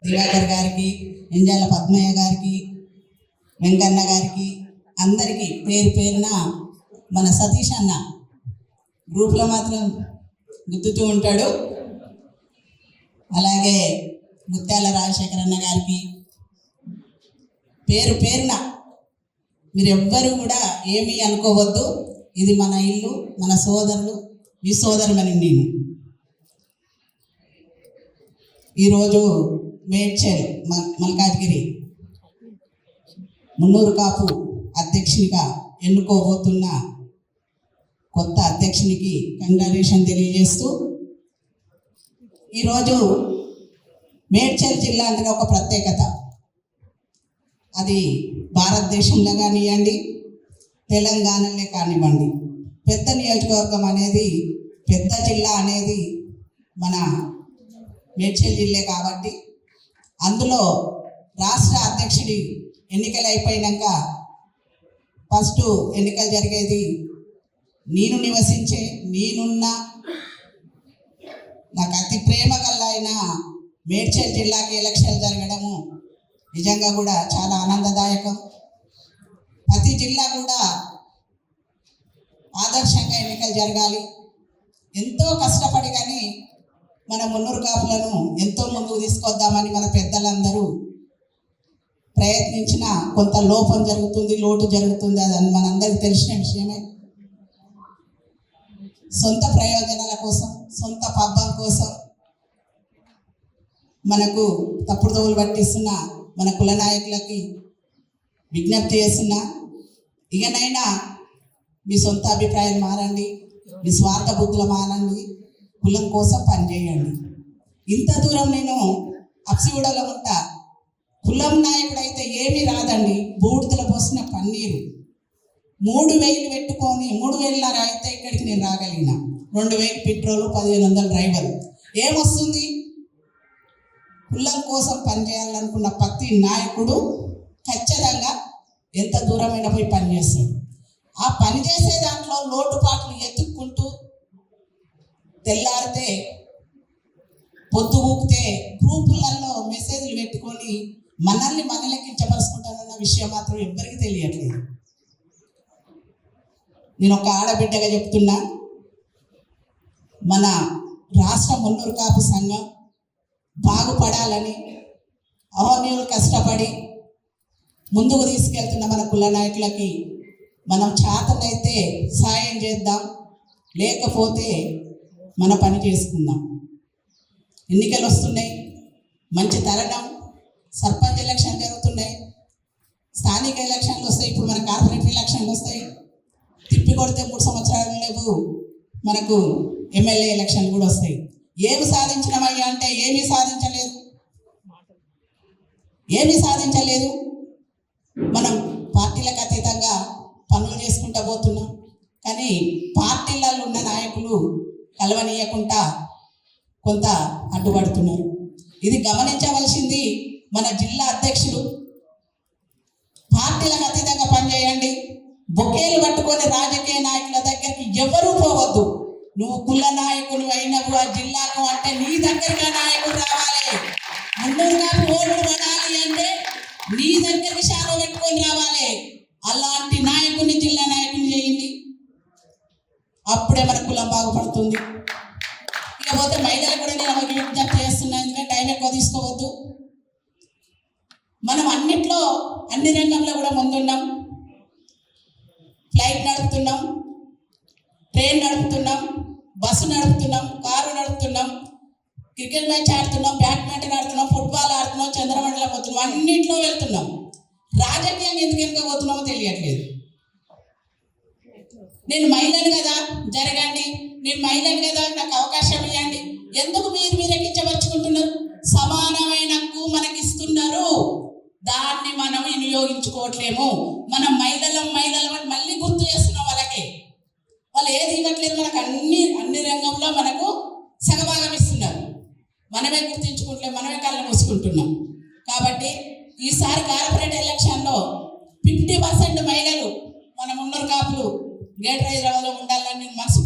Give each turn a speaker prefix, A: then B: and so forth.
A: దివాకర్ గారికి, ఎంజాల పద్మయ్య గారికి, వెంకన్న గారికి అందరికీ పేరు పేరున మన సతీష్ అన్న గ్రూప్లో మాత్రం గుర్తుతూ ఉంటాడు. అలాగే ముత్యాల రాజశేఖర్ అన్న గారికి పేరు పేరున మీరు ఎవ్వరు కూడా ఏమీ అనుకోవద్దు. ఇది మన ఇల్లు, మన సోదరులు, మీ సోదరుమని. నేను ఈరోజు మేడ్చల్ మల్కాజ్గిరి మున్నూరు కాపు అధ్యక్షునిగా ఎన్నుకోబోతున్న కొత్త అధ్యక్షునికి కంగ్రాచులేషన్ తెలియజేస్తూ, ఈరోజు మేడ్చల్ జిల్లా అంటే ఒక ప్రత్యేకత. అది భారతదేశంలో కానివ్వండి, తెలంగాణలో కానివ్వండి, పెద్ద నియోజకవర్గం అనేది, పెద్ద జిల్లా అనేది మన మేడ్చల్ జిల్లా కాబట్టి, అందులో రాష్ట్ర అధ్యక్షుడి ఎన్నికలు అయిపోయినాక ఫస్ట్ ఎన్నికలు జరిగేది నేను నివసించే, నేనున్న, నాకు అతి ప్రేమ కల్లా మేడ్చల్ జిల్లాకి ఎలక్షన్లు జరగడము నిజంగా కూడా చాలా ఆనందదాయకం. ప్రతి జిల్లా కూడా ఆదర్శంగా ఎన్నికలు జరగాలి. ఎంతో కష్టపడి కానీ మన మున్నూరు కాపులను ఎంతో ముందుకు తీసుకొద్దామని మన పెద్దలందరూ ప్రయత్నించిన కొంత లోపం జరుగుతుంది, లోటు జరుగుతుంది. అది మనందరికీ తెలిసిన విషయమే. సొంత ప్రయోజనాల కోసం, సొంత పబ్బం కోసం మనకు తప్పుడు తోవులు పట్టిస్తున్న మన కుల నాయకులకి విజ్ఞప్తి చేస్తున్నా, ఇకనైనా మీ సొంత అభిప్రాయం మారండి, మీ స్వార్థ బుద్ధులు మారండి, కులం కోసం పనిచేయండి. ఇంత దూరం నేను అప్సిగూడలో ఉంటా. కులం నాయకుడు అయితే ఏమీ రాదండి, బూడిదల పోసిన పన్నీరు. 3,000 పెట్టుకొని 3,000 అయితే ఇక్కడికి నేను రాగలిగిన. 2,000 పెట్రోలు, 1,500 డ్రైవర్. ఏమొస్తుంది? కులం కోసం పనిచేయాలనుకున్న ప్రతి నాయకుడు ఖచ్చితంగా ఎంత దూరమైనా పోయి పనిచేస్తాడు. ఆ పనిచేసే దాంట్లో లోటుపాట్లు ఎత్తుక్కుంటూ తెల్లారితే పొద్దు ఊపితే గ్రూపులలో మెసేజ్లు పెట్టుకొని మనల్ని కించపరుచుకుంటానన్న విషయం మాత్రం ఎవ్వరికీ తెలియట్లేదు. నేను ఒక ఆడబిడ్డగా చెప్తున్నా, మన రాష్ట్ర మున్నూరు కాపు సంఘం బాగుపడాలని అహోనియులు కష్టపడి ముందుకు తీసుకెళ్తున్న మన కుల నాయకులకి మనం చేతనైతే సాయం చేద్దాం, లేకపోతే మన పని చేసుకుందాం. ఎన్నికలు వస్తున్నాయి, మంచి తరుణం. సర్పంచ్ ఎలక్షన్ జరుగుతున్నాయి, స్థానిక ఎలక్షన్లు వస్తాయి, ఇప్పుడు మన కార్పొరేట్ ఎలక్షన్లు వస్తాయి. తిప్పి కొడితే 3 సంవత్సరాలు లేవు, మనకు ఎమ్మెల్యే ఎలక్షన్లు కూడా వస్తాయి. ఏమి సాధించినమయ్యా అంటే ఏమీ సాధించలేదు. మనం పార్టీలకు అతీతంగా పనులు చేసుకుంటూ పోతున్నాం. కానీ పార్టీలలో ఉన్న నాయకులు కలవనీయకుండా కొంత అడ్డుపడుతున్నారు. ఇది గమనించవలసింది మన జిల్లా అధ్యక్షులు. పార్టీలకు అతీతంగా పనిచేయండి. బొకేలు పట్టుకొని రాజకీయ నాయకుల దగ్గరికి ఎవరూ పోవద్దు. నువ్వు కుల నాయకులు అయినవు ఆ జిల్లాకు అంటే నీ దగ్గరికి నాయకుడు రావాలి. ముందుగా ఓట్లు పడాలి అంటే నీ దగ్గరికి షాలో పెట్టుకొని రావాలి. అలాంటి నాయకుని జిల్లా నాయకుని చేయండి, అప్పుడే మన కులం బాగుపడుతుంది. ఇకపోతే మహిళలు కూడా నేను ఆమెకు విజ్ఞప్తి చేస్తున్నాను, ఎందుకంటే టైం ఎక్కువ తీసుకోవద్దు. మనం అన్నిట్లో, అన్ని రంగంలో కూడా ముందున్నాం. ఫ్లైట్ నడుపుతున్నాం, ట్రైన్ నడుపుతున్నాం, బస్సు నడుపుతున్నాం, కారు నడుపుతున్నాం, క్రికెట్ మ్యాచ్ ఆడుతున్నాం, బ్యాడ్మింటన్ ఆడుతున్నాం, ఫుట్బాల్ ఆడుతున్నాం, చంద్రమండలం పోతున్నాం, అన్నింటిలో వెళ్తున్నాం. రాజకీయంగా ఎందుకు వెనుక పోతున్నామో తెలియట్లేదు. నేను మహిళను కదా, జరగండి, నేను మహిళను కదా, నాకు అవకాశం ఇవ్వండి. ఎందుకు మీరే కించపరుచుకుంటున్నారు? సమానమైన హక్కు మనకి ఇస్తున్నారు, దాన్ని మనం వినియోగించుకోవట్లేము. మనం మహిళలు మళ్ళీ గుర్తు చేస్తున్నాం వాళ్ళకి. వాళ్ళు ఏది ఇవ్వట్లేదు మనకు, అన్ని రంగంలో మనకు సగభాగం ఇస్తున్నారు. మనమే గుర్తించుకుంటలే, మనమే కళ్ళు మూసుకుంటున్నాం. కాబట్టి ఈసారి కార్పొరేట్ ఎలక్షన్లో 50% మహిళలు మన మున్నూరు కాపులు గ్రేటర్ హైదరాబాద్లో ఉండాలని మనసు